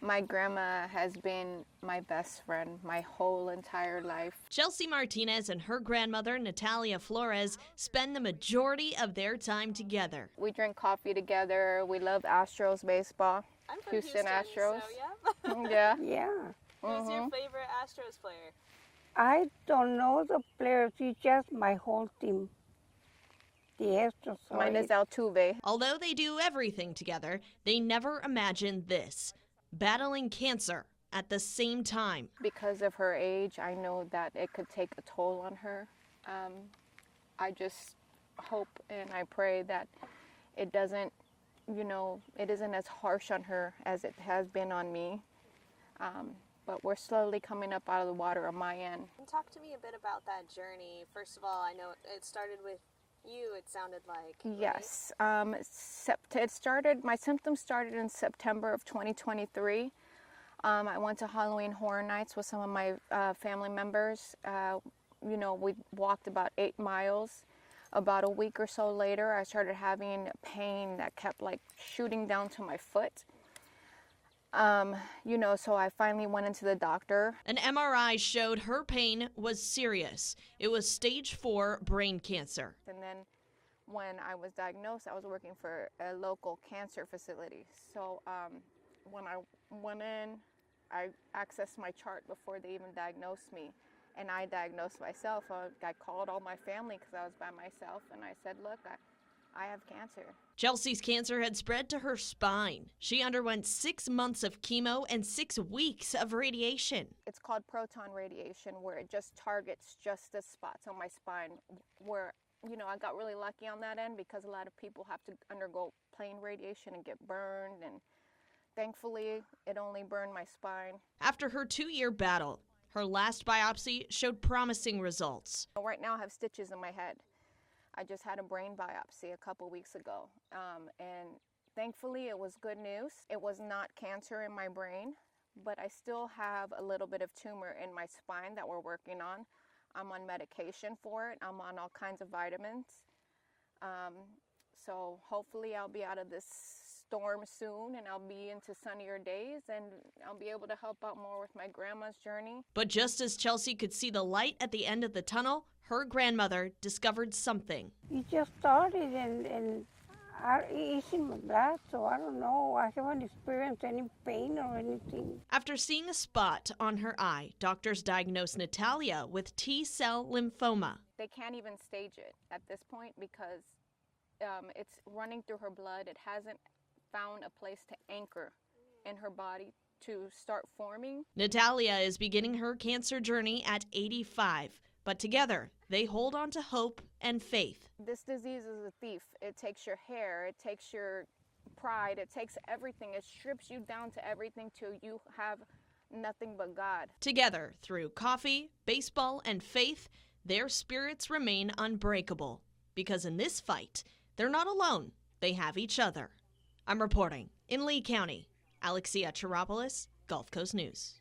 My grandma has been my best friend my whole entire life. Chelsea Martinez and her grandmother, Natalia Flores, spend the majority of their time together. We drink coffee together. We love Astros baseball. I'm from Houston Astros. So Yeah. Yeah. Who's your favorite Astros player? I don't know the players, it's just my whole team. The Astros. Mine is Altuve. Although they do everything together, they never imagined this, battling cancer at the same time. Because of her age, I know that it could take a toll on her. I just hope and I pray that it doesn't, it isn't as harsh on her as it has been on me. But we're slowly coming up out of the water on my end. Talk to me a bit about that journey. First of all, I know it started with you, it sounded like. Right? Yes. My symptoms started in September of 2023. I went to Halloween Horror Nights with some of my family members. We walked about 8 miles. About a week or so later, I started having pain that kept shooting down to my foot. So I finally went into the doctor. An MRI showed her pain was serious. It was stage 4 brain cancer. And then when I was diagnosed, I was working for a local cancer facility. So when I went in, I accessed my chart before they even diagnosed me. And I diagnosed myself. I called all my family because I was by myself. And I said, look, I have cancer. Chelsea's cancer had spread to her spine. She underwent 6 months of chemo and 6 weeks of radiation. It's called proton radiation, where it just targets just the spots on my spine where, I got really lucky on that end because a lot of people have to undergo plain radiation and get burned. And thankfully, it only burned my spine. After her 2-year battle, her last biopsy showed promising results. Right now, I have stitches in my head. I just had a brain biopsy a couple weeks ago, and thankfully it was good news. It was not cancer in my brain, but I still have a little bit of tumor in my spine that we're working on. I'm on medication for it. I'm on all kinds of vitamins. So hopefully I'll be out of this storm soon and I'll be into sunnier days and I'll be able to help out more with my grandma's journey. But just as Chelsea could see the light at the end of the tunnel, her grandmother discovered something. It just started and it's in my blood, so I don't know. I haven't experienced any pain or anything. After seeing a spot on her eye, doctors diagnosed Natalia with T-cell lymphoma. They can't even stage it at this point because it's running through her blood. It hasn't found a place to anchor in her body to start forming. Natalia is beginning her cancer journey at 85, but together they hold on to hope and faith. This disease is a thief. It takes your hair, it takes your pride, it takes everything. It strips you down to everything till you have nothing but God. Together, through coffee, baseball, and faith, their spirits remain unbreakable. Because in this fight, they're not alone. They have each other. I'm reporting in Lee County. Alexia, Tsiropoulos, Gulf Coast News.